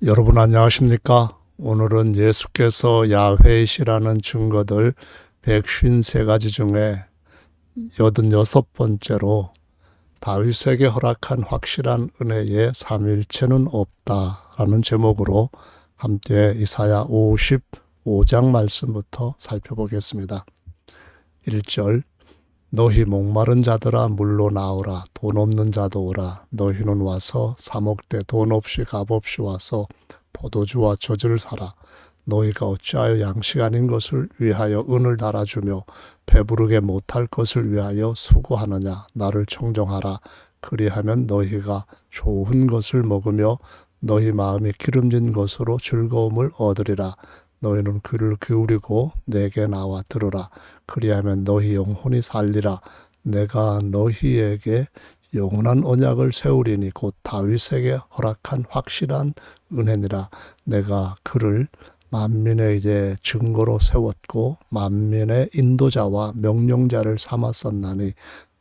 여러분 안녕하십니까? 오늘은 예수께서 야훼이시라는 증거들 153가지 중에 86번째로 다윗에게 허락한 확실한 은혜에 삼일체는 없다라는 제목으로 함께 이사야 55장 말씀부터 살펴보겠습니다. 1절 너희 목마른 자들아 물로 나오라. 돈 없는 자도 오라. 너희는 와서 사목대 돈 없이 값 없이 와서 포도주와 젖을 사라. 너희가 어찌하여 양식 아닌 것을 위하여 은을 달아주며 배부르게 못할 것을 위하여 수고하느냐. 나를 청정하라. 그리하면 너희가 좋은 것을 먹으며 너희 마음이 기름진 것으로 즐거움을 얻으리라. 너희는 귀를 기울이고 내게 나와 들으라. 그리하면 너희 영혼이 살리라. 내가 너희에게 영원한 언약을 세우리니 곧 다윗에게 허락한 확실한 은혜니라. 내가 그를 만민의 증거로 세웠고 만민의 인도자와 명령자를 삼았었나니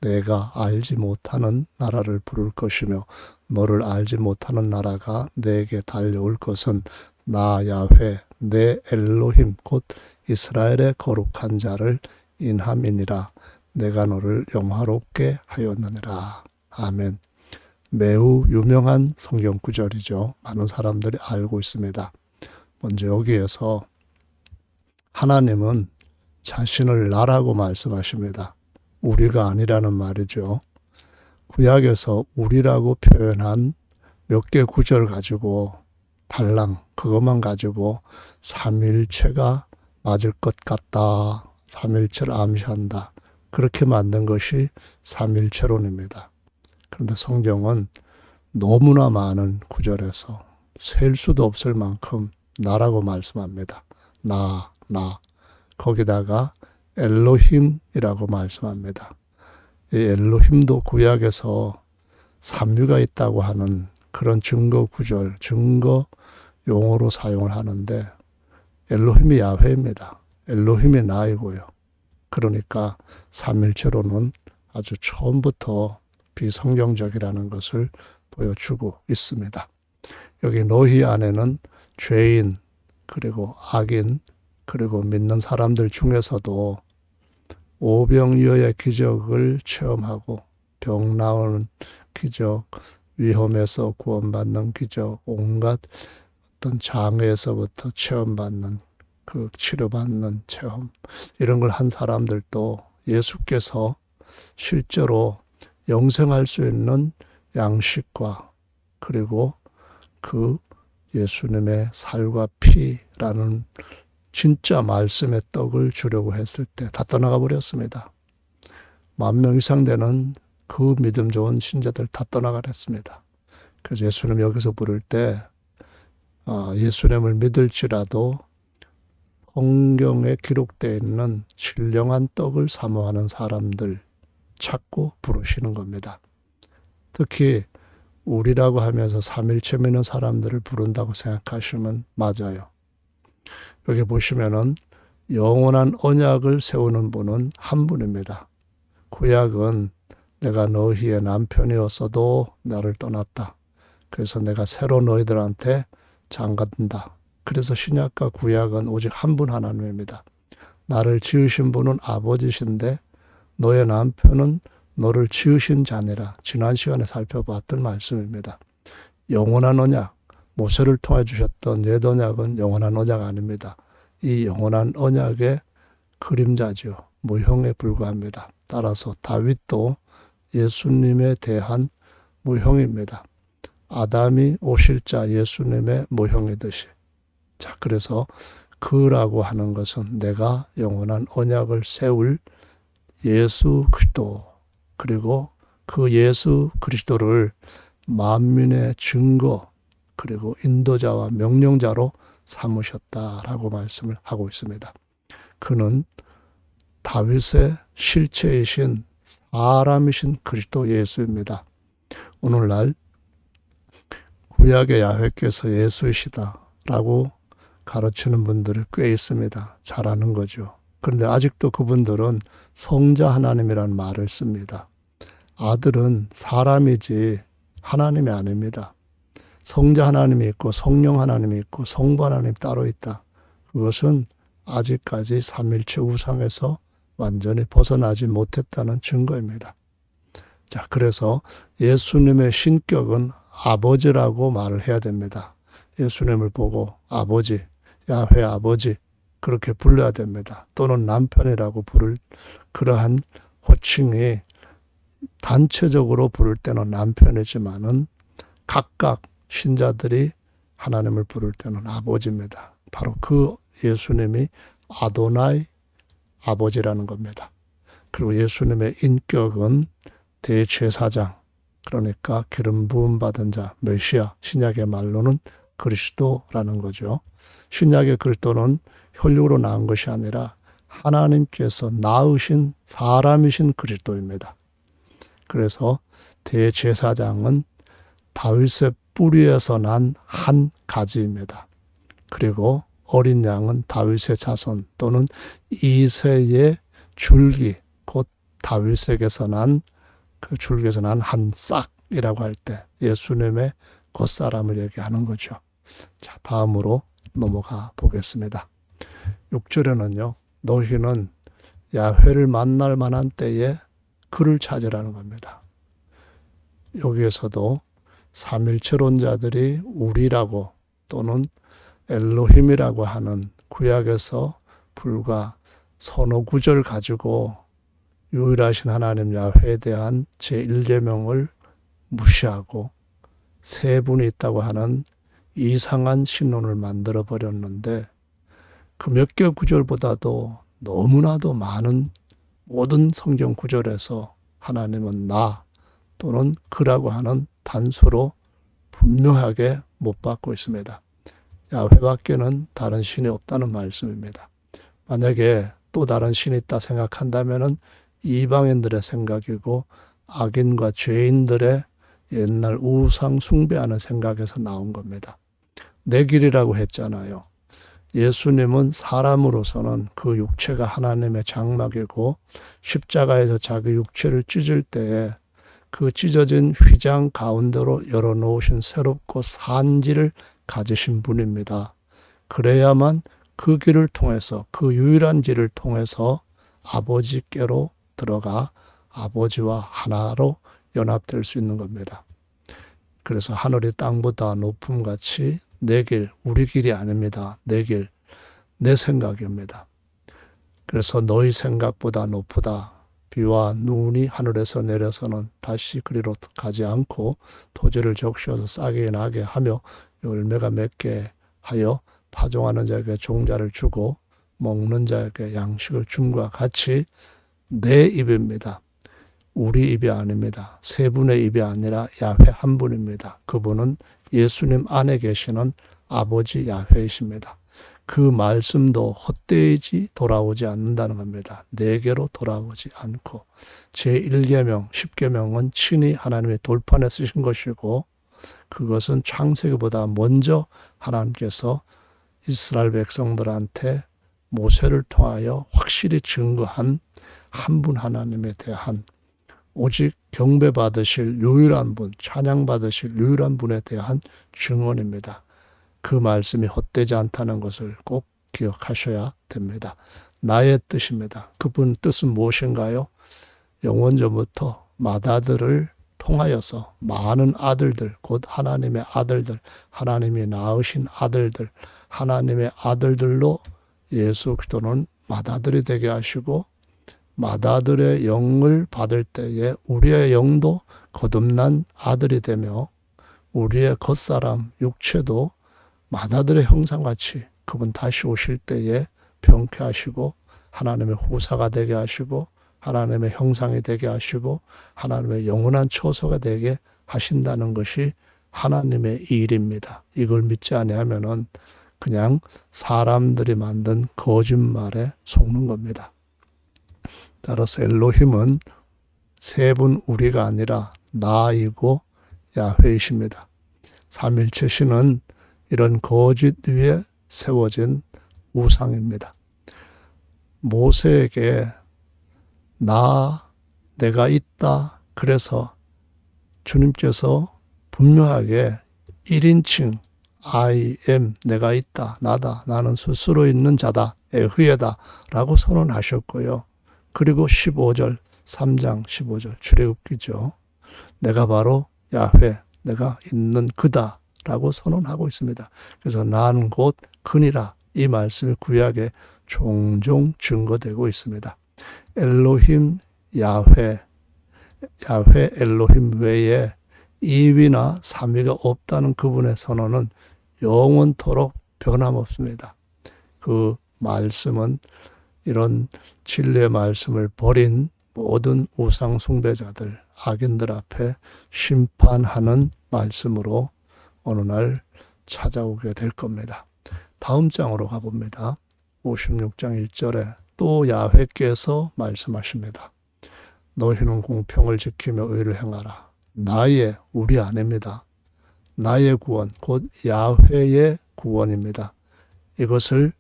내가 알지 못하는 나라를 부를 것이며 너를 알지 못하는 나라가 내게 달려올 것은 나 야훼 내 엘로힘 곧 이스라엘의 거룩한 자를 인함이니라. 내가 너를 영화롭게 하였느니라. 아멘. 매우 유명한 성경 구절이죠. 많은 사람들이 알고 있습니다. 먼저 여기에서 하나님은 자신을 나라고 말씀하십니다. 우리가 아니라는 말이죠. 구약에서 우리라고 표현한 몇 개 구절 가지고 달랑 그것만 가지고 삼일체가 맞을 것 같다. 삼일체를 암시한다. 그렇게 만든 것이 삼일체론입니다. 그런데 성경은 너무나 많은 구절에서 셀 수도 없을 만큼 나라고 말씀합니다. 나. 거기다가 엘로힘이라고 말씀합니다. 이 엘로힘도 구약에서 삼위가 있다고 하는 그런 증거 구절, 증거 용어로 사용을 하는데 엘로힘이 야훼입니다. 엘로힘이 나이고요. 그러니까 삼일체로는 아주 처음부터 비성경적이라는 것을 보여주고 있습니다. 여기 너희 안에는 죄인, 그리고 악인, 그리고 믿는 사람들 중에서도 오병이어의 기적을 체험하고 병 나오는 기적, 위험에서 구원받는 기적, 온갖 어떤 장애에서부터 체험받는 그 치료받는 체험, 이런 걸 한 사람들도 예수께서 실제로 영생할 수 있는 양식과 그리고 그 예수님의 살과 피라는 진짜 말씀의 떡을 주려고 했을 때 다 떠나가 버렸습니다. 10,000명 이상 되는 그 믿음 좋은 신자들 다 떠나가랬습니다. 그래서 예수님 여기서 부를 때 예수님을 믿을지라도 성경에 기록되어 있는 신령한 떡을 사모하는 사람들 찾고 부르시는 겁니다. 특히 우리라고 하면서 삼일체 믿는 사람들을 부른다고 생각하시면 맞아요. 여기 보시면은 영원한 언약을 세우는 분은 한 분입니다. 구약은 내가 너희의 남편이었어도 나를 떠났다. 그래서 내가 새로 너희들한테 장가든다. 그래서 신약과 구약은 오직 한 분 하나님입니다. 나를 지으신 분은 아버지신데 너의 남편은 너를 지으신 자니라. 지난 시간에 살펴봤던 말씀입니다. 영원한 언약, 모세를 통해 주셨던 옛 언약은 영원한 언약 아닙니다. 이 영원한 언약의 그림자죠. 모형에 불과합니다. 따라서 다윗도 예수님에 대한 모형입니다. 아담이 오실 자 예수님의 모형이듯이. 자, 그래서 그라고 하는 것은 내가 영원한 언약을 세울 예수 그리스도, 그리고 그 예수 그리스도를 만민의 증거, 그리고 인도자와 명령자로 삼으셨다라고 말씀을 하고 있습니다. 그는 다윗의 실체이신 사람이신 그리스도 예수입니다. 오늘날 구약의 야훼께서 예수이시다라고 가르치는 분들이 꽤 있습니다. 잘 아는 거죠. 그런데 아직도 그분들은 성자 하나님이라는 말을 씁니다. 아들은 사람이지 하나님이 아닙니다. 성자 하나님이 있고 성령 하나님이 있고 성부 하나님 따로 있다. 그것은 아직까지 삼일체 우상에서 완전히 벗어나지 못했다는 증거입니다. 자, 그래서 예수님의 신격은 아버지라고 말을 해야 됩니다. 예수님을 보고 아버지, 야훼 아버지 그렇게 불러야 됩니다. 또는 남편이라고 부를 그러한 호칭이 단체적으로 부를 때는 남편이지만은 각각 신자들이 하나님을 부를 때는 아버지입니다. 바로 그 예수님이 아도나이 아버지라는 겁니다. 그리고 예수님의 인격은 대제사장, 그러니까 기름 부음 받은 자, 메시아, 신약의 말로는 그리스도라는 거죠. 신약의 그리스도는 혈육으로 낳은 것이 아니라 하나님께서 낳으신 사람이신 그리스도입니다. 그래서 대제사장은 다윗의 뿌리에서 난 한 가지입니다. 그리고 어린 양은 다윗의 자손 또는 이새의 줄기, 곧 다윗에게서 난 그 줄기에서 난 한 싹이라고 할 때 예수님의 겉사람을 얘기하는 거죠. 자, 다음으로 넘어가 보겠습니다. 6절에는요. 너희는 야훼를 만날 만한 때에 그를 찾으라는 겁니다. 여기에서도 삼일체론자들이 우리라고 또는 엘로힘이라고 하는 구약에서 불과 서너 구절 가지고 유일하신 하나님 야훼에 대한 제1계명을 무시하고 세 분이 있다고 하는 이상한 신론을 만들어 버렸는데 그 몇 개 구절보다도 너무나도 많은 모든 성경 구절에서 하나님은 나 또는 그라고 하는 단서로 분명하게 못 받고 있습니다. 야훼밖에는 다른 신이 없다는 말씀입니다. 만약에 또 다른 신이 있다 생각한다면은 이방인들의 생각이고 악인과 죄인들의 옛날 우상 숭배하는 생각에서 나온 겁니다. 내 길이라고 했잖아요. 예수님은 사람으로서는 그 육체가 하나님의 장막이고 십자가에서 자기 육체를 찢을 때에 그 찢어진 휘장 가운데로 열어놓으신 새롭고 산 길을 가지신 분입니다. 그래야만 그 길을 통해서 그 유일한 길을 통해서 아버지께로 들어가 아버지와 하나로 연합될 수 있는 겁니다. 그래서 하늘이 땅보다 높음같이 내 길, 우리 길이 아닙니다. 내 길, 내 생각입니다. 그래서 너희 생각보다 높으다. 비와 눈이 하늘에서 내려서는 다시 그리로 가지 않고 토지를 적셔서 싹이 나게 하며 열매가 맺게 하여 파종하는 자에게 종자를 주고 먹는 자에게 양식을 줌과 같이 내 입입니다. 우리 입이 아닙니다. 세 분의 입이 아니라 야훼 한 분입니다. 그분은 예수님 안에 계시는 아버지 야훼이십니다. 그 말씀도 헛되이 돌아오지 않는다는 겁니다. 내게로 돌아오지 않고 제1계명, 10계명은 친히 하나님의 돌판에 쓰신 것이고 그것은 창세기보다 먼저 하나님께서 이스라엘 백성들한테 모세를 통하여 확실히 증거한 한 분 하나님에 대한 오직 경배받으실 유일한 분, 찬양받으실 유일한 분에 대한 증언입니다. 그 말씀이 헛되지 않다는 것을 꼭 기억하셔야 됩니다. 나의 뜻입니다. 그분 뜻은 무엇인가요? 영원전부터 맏아들을 통하여서 많은 아들들, 곧 하나님의 아들들, 하나님이 낳으신 아들들, 하나님의 아들들로 예수 그리스도는 맏아들이 되게 하시고 맏아들의 영을 받을 때에 우리의 영도 거듭난 아들이 되며 우리의 겉사람, 육체도 맏아들의 형상같이 그분 다시 오실 때에 병쾌하시고 하나님의 후사가 되게 하시고 하나님의 형상이 되게 하시고 하나님의 영원한 처소가 되게 하신다는 것이 하나님의 일입니다. 이걸 믿지 아니하면은 그냥 사람들이 만든 거짓말에 속는 겁니다. 따라서 엘로힘은 세 분 우리가 아니라 나이고 야훼이십니다. 삼일체 신은 이런 거짓 위에 세워진 우상입니다. 모세에게 내가 있다. 그래서 주님께서 분명하게 1인칭 I am 내가 있다, 나다, 나는 스스로 있는 자다, 에흐에다 라고 선언하셨고요. 그리고 15절 3장 15절 출애굽기죠. 내가 바로 야훼 내가 있는 그다 라고 선언하고 있습니다. 그래서 나는 곧 그니라 이 말씀이 구약에 종종 증거되고 있습니다. 엘로힘 야훼 엘로힘 외에 2위나 3위가 없다는 그분의 선언은 영원토록 변함없습니다. 그 말씀은 이런 진리의 말씀을 버린 모든 우상 숭배자들, 악인들 앞에 심판하는 말씀으로 어느 날 찾아오게 될 겁니다. 다음 장으로 가봅니다. 56장 1절에 또 야훼께서 말씀하십니다. 너희는 공평을 지키며 의를 행하라. 우리 아닙니다. 나의 구원, 곧 야훼의 구원입니다. 이것을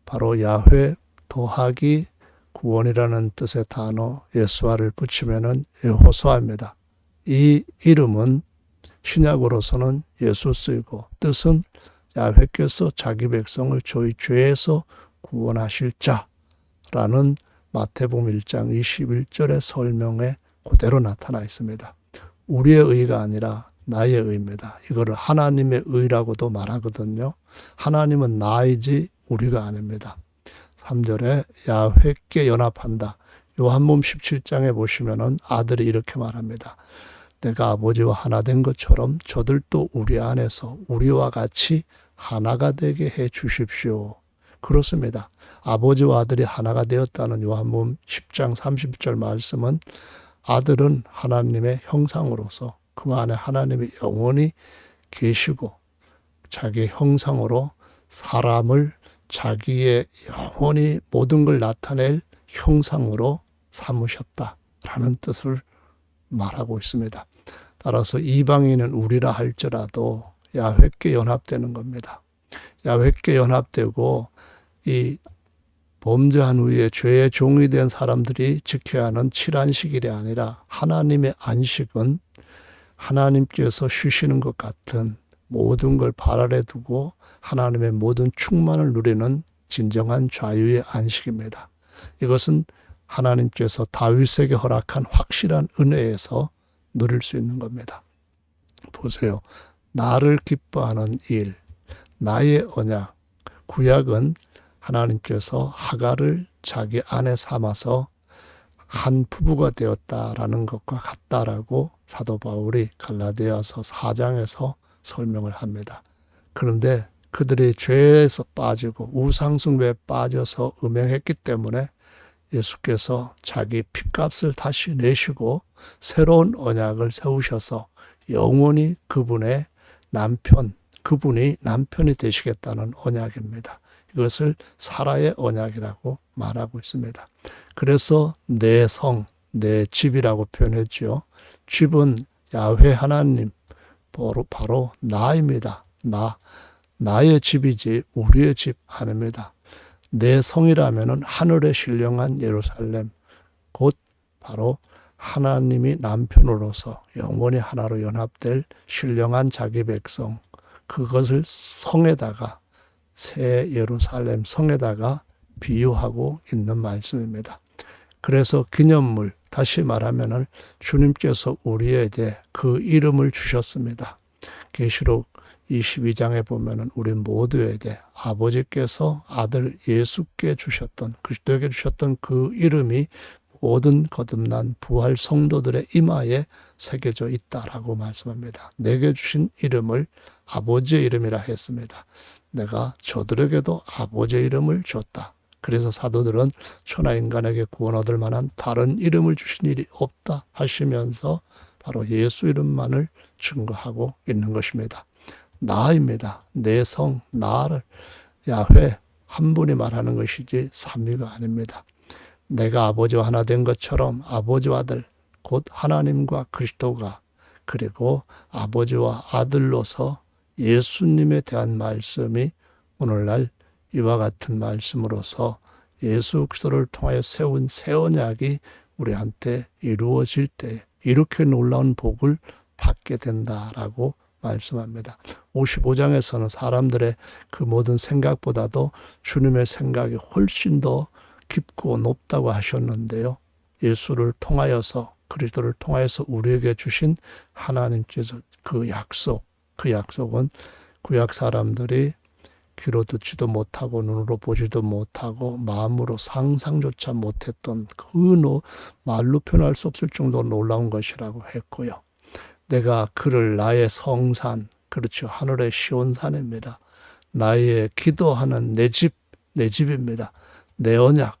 바로 야훼 더하기 구원이라는 뜻의 단어 예수아를 붙이면은 여호수아입니다. 이 이름은 신약으로서는 예수 쓰이고 뜻은 야훼께서 자기 백성을 저희 죄에서 구원하실 자라는 마태복음 1장 21절의 설명에 그대로 나타나 있습니다. 우리의 의가 아니라 나의 의입니다. 이거를 하나님의 의라고도 말하거든요. 하나님은 나이지 우리가 아닙니다. 3절에 야훼께 연합한다. 요한복음 17장에 보시면은 아들이 이렇게 말합니다. 내가 아버지와 하나 된 것처럼 저들도 우리 안에서 우리와 같이 하나가 되게 해 주십시오. 그렇습니다. 아버지와 아들이 하나가 되었다는 요한복음 10장 30절 말씀은 아들은 하나님의 형상으로서 그 안에 하나님이 영원히 계시고 자기 형상으로 사람을 자기의 영원히 모든 걸 나타낼 형상으로 삼으셨다라는 뜻을 말하고 있습니다. 따라서 이방인은 우리라 할지라도 야훼께 연합되는 겁니다. 야훼께 연합되고 이 범죄한 후에 죄의 종이 된 사람들이 지켜야 하는 7안식일이 아니라 하나님의 안식은 하나님께서 쉬시는 것 같은 모든 걸 발 아래 두고 하나님의 모든 충만을 누리는 진정한 자유의 안식입니다. 이것은 하나님께서 다윗에게 허락한 확실한 은혜에서 누릴 수 있는 겁니다. 보세요. 나를 기뻐하는 일, 나의 언약, 구약은 하나님께서 하갈을 자기 아내 삼아서 한 부부가 되었다라는 것과 같다라고 사도 바울이 갈라디아서 4장에서 설명을 합니다. 그런데 그들이 죄에서 빠지고 우상숭배에 빠져서 음행했기 때문에 예수께서 자기 핏값을 다시 내시고 새로운 언약을 세우셔서 영원히 그분이 남편이 되시겠다는 언약입니다. 이것을 사라의 언약이라고 말하고 있습니다. 그래서 내 성, 내 집이라고 표현했죠. 집은 야훼 하나님, 바로 나입니다. 나의 집이지 우리의 집 아닙니다. 내 성이라면은 하늘에 신령한 예루살렘, 곧 바로 하나님이 남편으로서 영원히 하나로 연합될 신령한 자기 백성, 그것을 성에다가 새 예루살렘 성에다가 비유하고 있는 말씀입니다. 그래서 기념물, 다시 말하면은 주님께서 우리에게 그 이름을 주셨습니다. 계시록 22장에 보면은 우리 모두에게 아버지께서 아들 예수께 주셨던, 그리스도에게 주셨던 그 이름이 모든 거듭난 부활 성도들의 이마에 새겨져 있다라고 말씀합니다. 내게 주신 이름을 아버지의 이름이라 했습니다. 내가 저들에게도 아버지의 이름을 줬다. 그래서 사도들은 천하 인간에게 구원 얻을 만한 다른 이름을 주신 일이 없다 하시면서 바로 예수 이름만을 증거하고 있는 것입니다. 나입니다. 내 성, 나를 야훼 한 분이 말하는 것이지 삼위가 아닙니다. 내가 아버지와 하나 된 것처럼 아버지와 아들, 곧 하나님과 그리스도가 그리고 아버지와 아들로서 예수님에 대한 말씀이 오늘날 이와 같은 말씀으로서 예수 그리스도를 통하여 세운 새 언약이 우리한테 이루어질 때 이렇게 놀라운 복을 받게 된다라고 말씀합니다. 55장에서는 사람들의 그 모든 생각보다도 주님의 생각이 훨씬 더 깊고 높다고 하셨는데요. 예수를 통하여서, 그리스도를 통하여서 우리에게 주신 하나님께서 그 약속은 구약 사람들이 귀로 듣지도 못하고 눈으로 보지도 못하고 마음으로 상상조차 못했던 말로 표현할 수 없을 정도로 놀라운 것이라고 했고요. 내가 그를 나의 성산, 그렇죠. 하늘의 시온산입니다. 나의 기도하는 내 집입니다. 내 언약.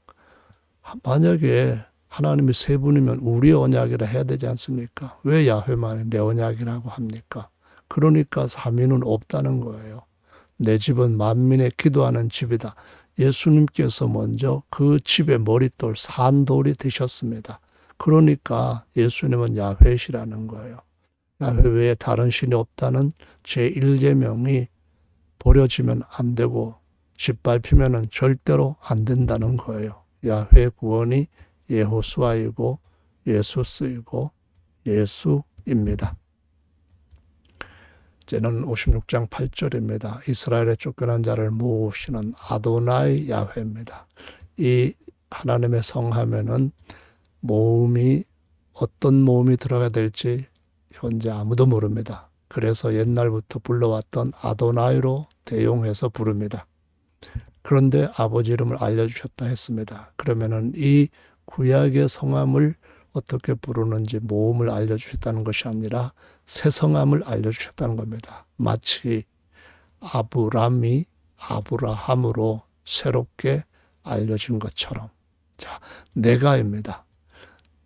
만약에 하나님이 세 분이면 우리의 언약이라 해야 되지 않습니까? 왜 야훼만 내 언약이라고 합니까? 그러니까 삼위는 없다는 거예요. 내 집은 만민의 기도하는 집이다. 예수님께서 먼저 그 집의 머릿돌, 산돌이 되셨습니다. 그러니까 예수님은 야훼시라는 거예요. 야훼 외에 다른 신이 없다는 제1계명이 버려지면 안 되고 짓밟히면 절대로 안 된다는 거예요. 야훼 구원이 예호수아이고 예수스이고 예수입니다. 이제는 56장 8절입니다. 이스라엘에 쫓겨난 자를 모으시는 아도나이 야훼입니다. 이 하나님의 성하면은 어떤 모음이 들어가야 될지 현재 아무도 모릅니다. 그래서 옛날부터 불러왔던 아도나이로 대용해서 부릅니다. 그런데 아버지 이름을 알려주셨다 했습니다. 그러면은 이 구약의 성함을 어떻게 부르는지 모음을 알려주셨다는 것이 아니라 새 성함을 알려주셨다는 겁니다. 마치 아브람이 아브라함으로 새롭게 알려진 것처럼. 자, 내가입니다.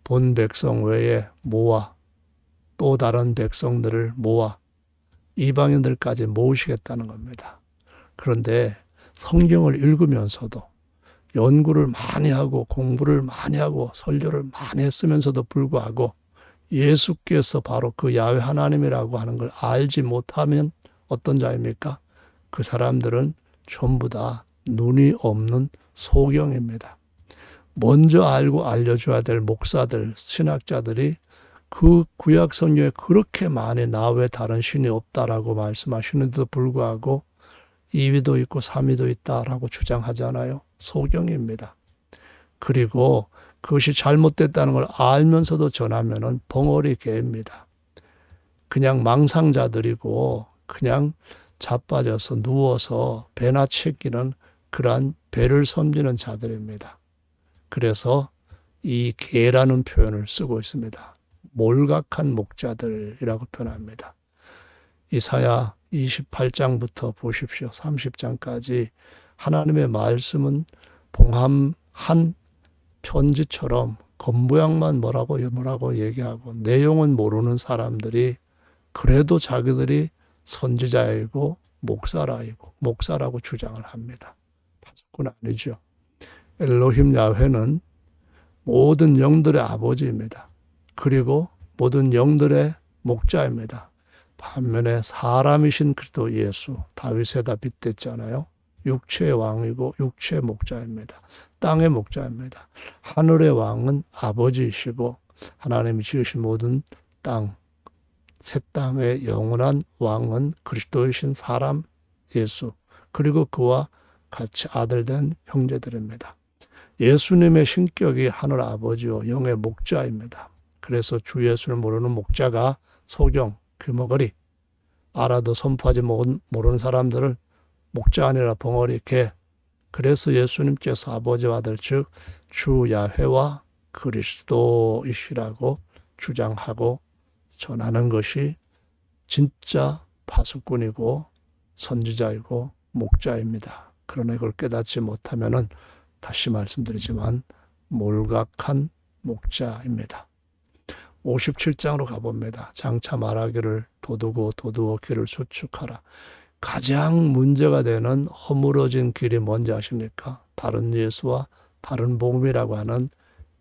본 백성 외에 모아 또 다른 백성들을 모아 이방인들까지 모으시겠다는 겁니다. 그런데 성경을 읽으면서도 연구를 많이 하고 공부를 많이 하고 설교를 많이 했으면서도 불구하고 예수께서 바로 그 야훼 하나님이라고 하는 걸 알지 못하면 어떤 자입니까? 그 사람들은 전부 다 눈이 없는 소경입니다. 먼저 알고 알려줘야 될 목사들, 신학자들이 그 구약 성경에 그렇게 많이 나 외에 다른 신이 없다라고 말씀하시는데도 불구하고 2위도 있고 3위도 있다라고 주장하잖아요. 소경입니다. 그리고 그것이 잘못됐다는 걸 알면서도 전하면은 벙어리 개입니다. 그냥 망상자들이고 그냥 자빠져서 누워서 배나 채기는 그러한 배를 섬기는 자들입니다. 그래서 이 개라는 표현을 쓰고 있습니다. 몰각한 목자들이라고 표현합니다. 이사야 28장부터 보십시오. 30장까지 하나님의 말씀은 봉함한 편지처럼 겉모양만 뭐라고 얘기하고 내용은 모르는 사람들이 그래도 자기들이 선지자이고 목사라고 주장을 합니다. 파수꾼 아니죠. 엘로힘 야훼는 모든 영들의 아버지입니다. 그리고 모든 영들의 목자입니다. 반면에 사람이신 그리스도 예수, 다윗에다 빗댔잖아요. 육체의 왕이고 육체의 목자입니다. 땅의 목자입니다. 하늘의 왕은 아버지이시고 하나님이 지으신 모든 땅, 새 땅의 영원한 왕은 그리스도이신 사람 예수, 그리고 그와 같이 아들된 형제들입니다. 예수님의 신격이 하늘 아버지요 영의 목자입니다. 그래서 주 예수를 모르는 목자가 소경, 귀머거리, 알아도 선포하지 모르는 사람들을 목자 아니라 벙어리 개. 그래서 예수님께서 아버지와 아들 즉 주 야훼와 그리스도이시라고 주장하고 전하는 것이 진짜 파수꾼이고 선지자이고 목자입니다. 그러나 이걸 깨닫지 못하면은 다시 말씀드리지만 몰각한 목자입니다. 57장으로 가봅니다. 장차 말하기를 도두어 길을 수축하라. 가장 문제가 되는 허물어진 길이 뭔지 아십니까? 다른 예수와 다른 복음이라고 하는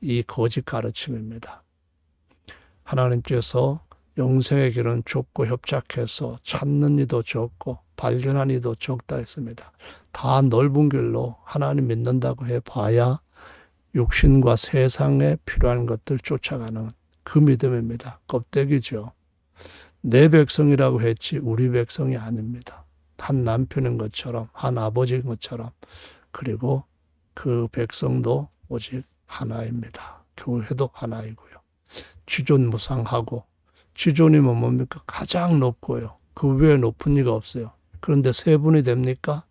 이 거짓 가르침입니다. 하나님께서 영생의 길은 좁고 협착해서 찾는 이도 적고 발견한 이도 적다 했습니다. 다 넓은 길로 하나님 믿는다고 해봐야 육신과 세상에 필요한 것들 쫓아가는 그 믿음입니다. 껍데기죠. 내 백성이라고 했지 우리 백성이 아닙니다. 한 남편인 것처럼, 한 아버지인 것처럼, 그리고 그 백성도 오직 하나입니다. 교회도 하나이고요. 지존무상하고, 지존이면 뭡니까? 가장 높고요. 그 외에 높은 이가 없어요. 그런데 세 분이 됩니까?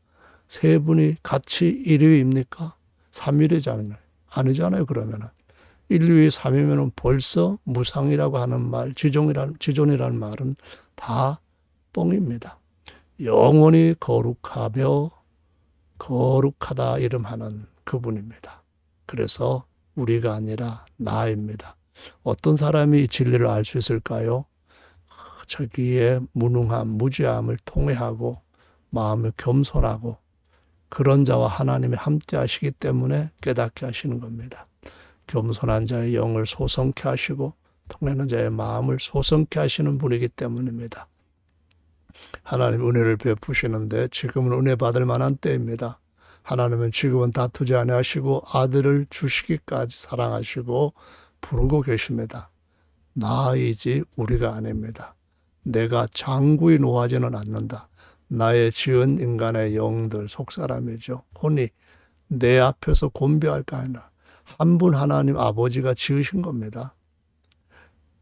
세 분이 같이 일위입니까? 삼일이잖아요. 아니잖아요, 그러면은. 인류의 삼이면은 벌써 무상이라고 하는 말, 지존이라는 말은 다 뻥입니다. 영원히 거룩하며 거룩하다 이름하는 그분입니다. 그래서 우리가 아니라 나입니다. 어떤 사람이 진리를 알 수 있을까요? 자기의 무능함, 무지함을 통회하고 마음을 겸손하고 그런 자와 하나님이 함께 하시기 때문에 깨닫게 하시는 겁니다. 겸손한 자의 영을 소성케 하시고 통하는 자의 마음을 소성케 하시는 분이기 때문입니다. 하나님 은혜를 베푸시는데 지금은 은혜 받을 만한 때입니다. 하나님은 지금은 다투지 아니하시고 아들을 주시기까지 사랑하시고 부르고 계십니다. 나이지 우리가 아닙니다. 내가 장구히 노하지는 않는다. 나의 지은 인간의 영들 속사람이죠. 혼이 내 앞에서 곤비할까 하나 한 분 하나님 아버지가 지으신 겁니다.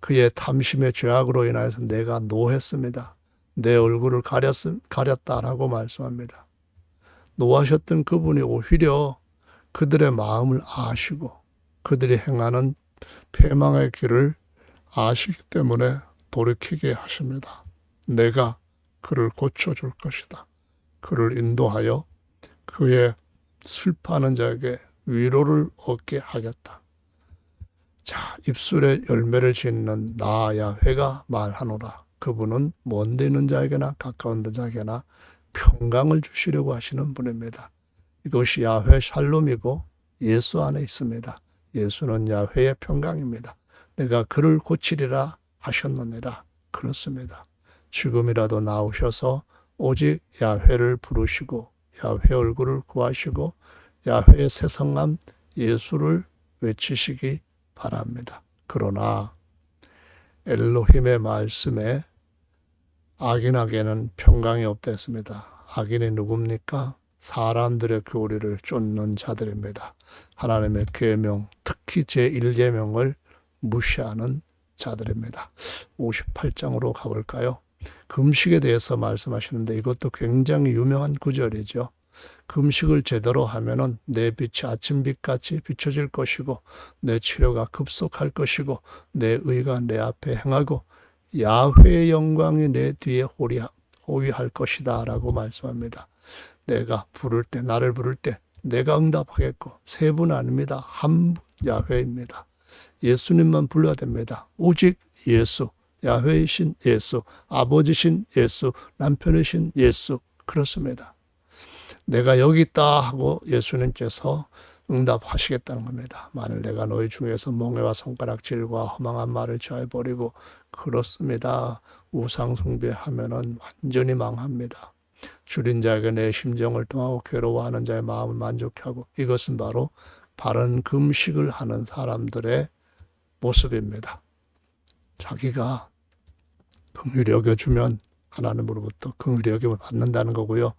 그의 탐심의 죄악으로 인하여서 내가 노했습니다. 내 얼굴을 가렸다라고 말씀합니다. 노하셨던 그분이 오히려 그들의 마음을 아시고 그들이 행하는 패망의 길을 아시기 때문에 돌이키게 하십니다. 내가 그를 고쳐줄 것이다. 그를 인도하여 그의 슬퍼하는 자에게 위로를 얻게 하겠다. 자, 입술에 열매를 짓는 나 야훼가 말하노라. 그분은 먼데 있는 자에게나 가까운 자에게나 평강을 주시려고 하시는 분입니다. 이것이 야훼 샬롬이고 예수 안에 있습니다. 예수는 야훼의 평강입니다. 내가 그를 고치리라 하셨느니라. 그렇습니다. 지금이라도 나오셔서 오직 야훼를 부르시고 야훼 얼굴을 구하시고 야훼의 새성남 예수를 외치시기 바랍니다. 그러나 엘로힘의 말씀에 악인에게는 평강이 없다 했습니다. 악인이 누굽니까? 사람들의 교리를 쫓는 자들입니다. 하나님의 계명, 특히 제1계명을 무시하는 자들입니다. 58장으로 가볼까요? 금식에 대해서 말씀하시는데 이것도 굉장히 유명한 구절이죠. 금식을 제대로 하면은 내 빛이 아침빛같이 비춰질 것이고 내 치료가 급속할 것이고 내 의가 내 앞에 행하고 야훼의 영광이 내 뒤에 호위할 것이다 라고 말씀합니다. 내가 부를 때 나를 부를 때 내가 응답하겠고 세 분 아닙니다. 한 분 야훼입니다. 예수님만 불러야 됩니다. 오직 예수, 야훼이신 예수, 아버지신 예수, 남편이신 예수 그렇습니다. 내가 여기 있다 하고 예수님께서 응답하시겠다는 겁니다. 만일 내가 너희 중에서 멍에와 손가락질과 허망한 말을 취해버리고 그렇습니다. 우상 숭배하면은 완전히 망합니다. 줄인 자에게 내 심정을 통하고 괴로워하는 자의 마음을 만족해 하고 이것은 바로 바른 금식을 하는 사람들의 모습입니다. 자기가 긍휼히 여겨주면 하나님으로부터 긍휼히 여김을 받는다는 거고요.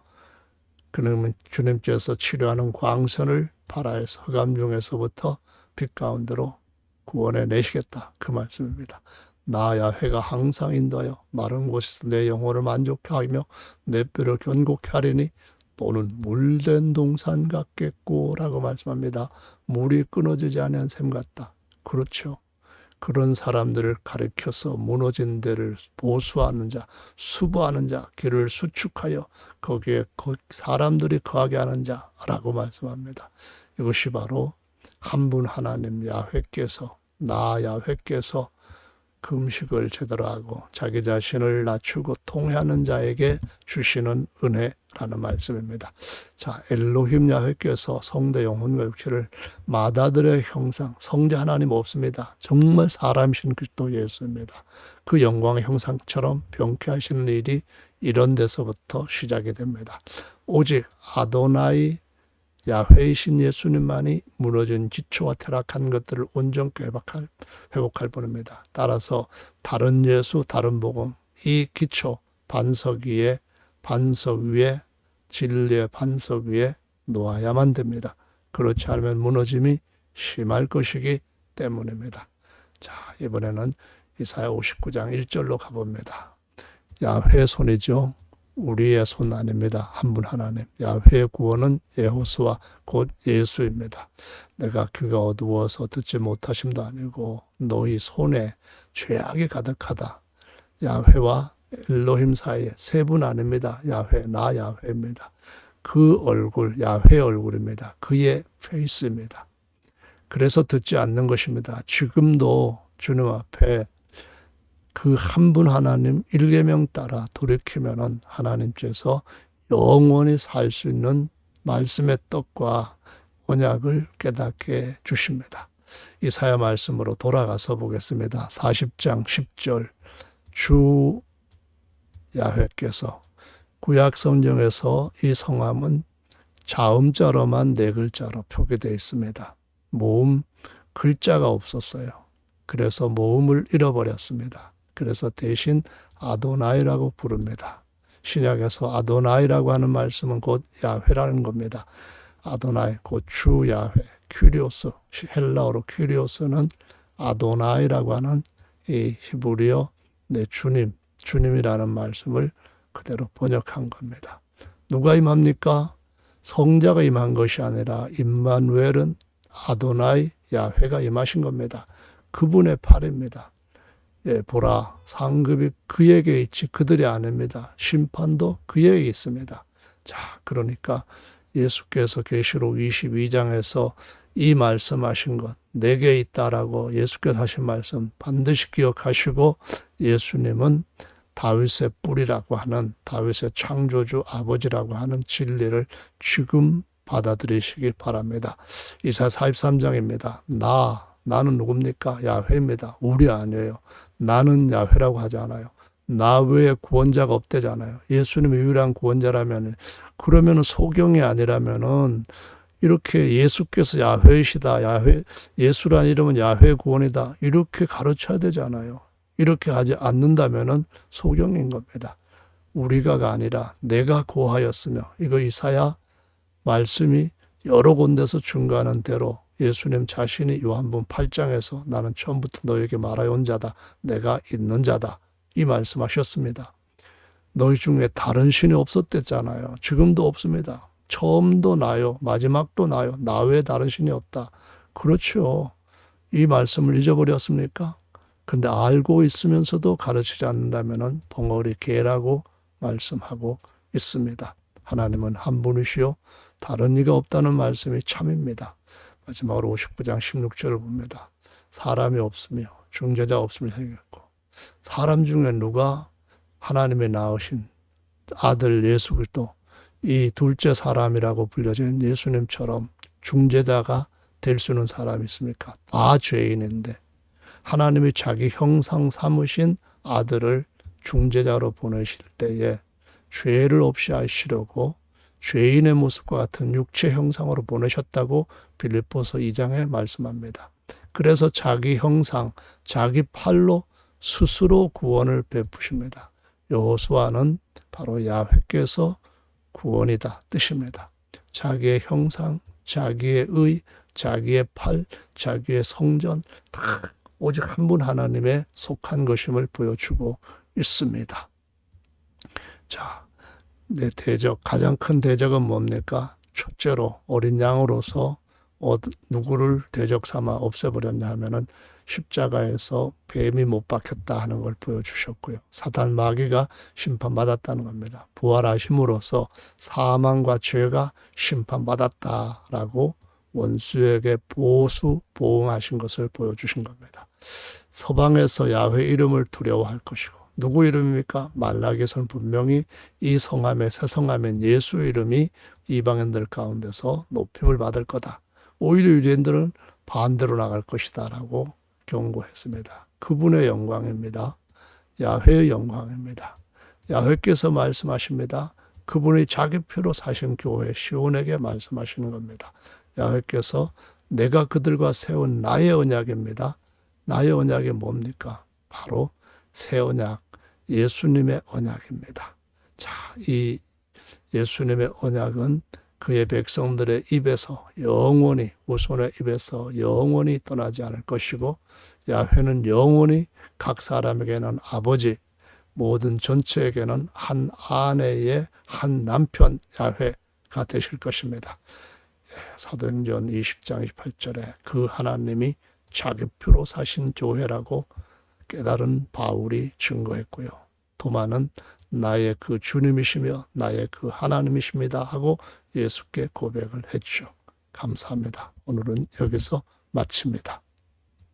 그러면 주님께서 치료하는 광선을 발하에서 흑암 중에서부터 빛 가운데로 구원해 내시겠다. 그 말씀입니다. 나 야훼가 항상 인도하여 마른 곳에서 내 영혼을 만족해 하며 내 뼈를 견고케 하리니 너는 물된 동산 같겠고 라고 말씀합니다. 물이 끊어지지 않은 샘 같다. 그렇죠. 그런 사람들을 가리켜서 무너진 데를 보수하는 자, 수보하는 자, 길을 수축하여 거기에 사람들이 거하게 하는 자라고 말씀합니다. 이것이 바로 한 분 하나님 야훼께서 나 야훼께서 금식을 제대로 하고 자기 자신을 낮추고 통회하는 자에게 주시는 은혜라는 말씀입니다. 자, 엘로힘 야훼께서 성대 영혼과 육체를 마다들의 형상, 성자 하나님 없습니다. 정말 사람이신 그리스도 예수입니다. 그 영광의 형상처럼 병케 하시는 일이 이런 데서부터 시작이 됩니다. 오직 아도나이 야훼이신 예수님만이 무너진 기초와 타락한 것들을 온전히 회복할 분입니다. 따라서 다른 예수, 다른 복음 이 기초 반석 위에 진리의 반석 위에 놓아야만 됩니다. 그렇지 않으면 무너짐이 심할 것이기 때문입니다. 자, 이번에는 이사야 59장 1절로 가봅니다. 야훼의 손이죠. 우리의 손 아닙니다. 한 분 하나님. 야훼의 구원은 여호수아 곧 예수입니다. 내가 귀가 어두워서 듣지 못하심도 아니고 너희 손에 죄악이 가득하다. 야훼와 엘로힘 사이에 세 분 아닙니다. 야훼, 나 야훼입니다. 그 얼굴, 야훼의 얼굴입니다. 그의 페이스입니다. 그래서 듣지 않는 것입니다. 지금도 주님 앞에 그 한 분 하나님 일계명 따라 돌이키면은 하나님께서 영원히 살 수 있는 말씀의 떡과 언약을 깨닫게 주십니다. 이사야 말씀으로 돌아가서 보겠습니다. 40장 10절 주 야훼께서 구약 성경에서 이 성함은 자음자로만 네 글자로 표기되어 있습니다. 모음 글자가 없었어요. 그래서 모음을 잃어버렸습니다. 그래서 대신 아도나이라고 부릅니다. 신약에서 아도나이라고 하는 말씀은 곧 야훼라는 겁니다. 아도나이 곧 주 야훼, 큐리오스, 헬라어로 큐리오스는 아도나이라고 하는 이 히브리어 내 주님이라는 말씀을 그대로 번역한 겁니다. 누가 임합니까? 성자가 임한 것이 아니라 임마누엘은 아도나이 야훼가 임하신 겁니다. 그분의 팔입니다. 예, 보라 상급이 그에게 있지 그들이 아닙니다. 심판도 그에게 있습니다. 자, 그러니까 예수께서 계시록 22장에서 이 말씀하신 것 내게 있다라고 예수께서 하신 말씀 반드시 기억하시고 예수님은 다윗의 뿌리라고 하는 다윗의 창조주 아버지라고 하는 진리를 지금 받아들이시기 바랍니다. 이사야 43장입니다. 나는 누굽니까? 야훼입니다. 우리 아니에요. 나는 야훼라고 하지 않아요. 나 외에 구원자가 없대잖아요. 예수님이 유일한 구원자라면 그러면 소경이 아니라면은 이렇게 예수께서 야훼이시다. 예수란 이름은 야훼 구원이다. 이렇게 가르쳐야 되잖아요. 이렇게 하지 않는다면은 소경인 겁니다. 우리가가 아니라 내가 고하였으며 이거 이사야 말씀이 여러 곳에서 증거하는 대로 예수님 자신이 요한복음 8장에서 나는 처음부터 너에게 말하여 온 자다. 내가 있는 자다. 이 말씀하셨습니다. 너희 중에 다른 신이 없었댔잖아요. 지금도 없습니다. 처음도 나요. 마지막도 나요. 나 외에 다른 신이 없다. 그렇죠. 이 말씀을 잊어버렸습니까? 근데 알고 있으면서도 가르치지 않는다면 벙어리 개라고 말씀하고 있습니다. 하나님은 한 분이시요 다른 이가 없다는 말씀이 참입니다. 마지막으로 59장 16절을 봅니다. 사람이 없으며 중재자 없으며 생겼고 사람 중에 누가 하나님의 낳으신 아들 예수 그리스도 이 둘째 사람이라고 불려진 예수님처럼 중재자가 될 수 있는 사람이 있습니까? 다 죄인인데 하나님이 자기 형상 삼으신 아들을 중재자로 보내실 때에 죄를 없이 하시려고 죄인의 모습과 같은 육체 형상으로 보내셨다고 빌립보서 2장에 말씀합니다. 그래서 자기 형상, 자기 팔로 스스로 구원을 베푸십니다. 여호수아는 바로 야훼께서 구원이다 뜻입니다. 자기의 형상, 자기의 의, 자기의 팔, 자기의 성전 다 오직 한 분 하나님에 속한 것임을 보여주고 있습니다. 자, 내 대적, 가장 큰 대적은 뭡니까? 첫째로 어린 양으로서 누구를 대적 삼아 없애버렸냐 하면은 십자가에서 뱀이 못 박혔다 하는 걸 보여주셨고요. 사단 마귀가 심판받았다는 겁니다. 부활하심으로써 사망과 죄가 심판받았다라고 원수에게 보응하신 것을 보여주신 겁니다. 서방에서 야훼 이름을 두려워할 것이고 누구 이름입니까? 말라기에서는 분명히 이 성함의 새 성함인 예수 이름이 이방인들 가운데서 높임을 받을 거다. 오히려 유대인들은 반대로 나갈 것이다 라고 경고했습니다. 그분의 영광입니다. 야훼의 영광입니다. 야훼께서 말씀하십니다. 그분이 자기 피로 사신 교회 시온에게 말씀하시는 겁니다. 야훼께서 내가 그들과 세운 나의 언약입니다. 나의 언약이 뭡니까? 바로 새 언약, 예수님의 언약입니다. 자, 이 예수님의 언약은 그의 백성들의 입에서 영원히, 후손의 입에서 영원히 떠나지 않을 것이고, 야훼는 영원히 각 사람에게는 아버지, 모든 전체에게는 한 아내의 한 남편 야훼가 되실 것입니다. 사도행전 20장 28절에 그 하나님이 자기 표로 사신 교회라고 깨달은 바울이 증거했고요. 도마는 나의 그 주님이시며 나의 그 하나님이십니다 하고 예수께 고백을 했죠. 감사합니다. 오늘은 여기서 마칩니다.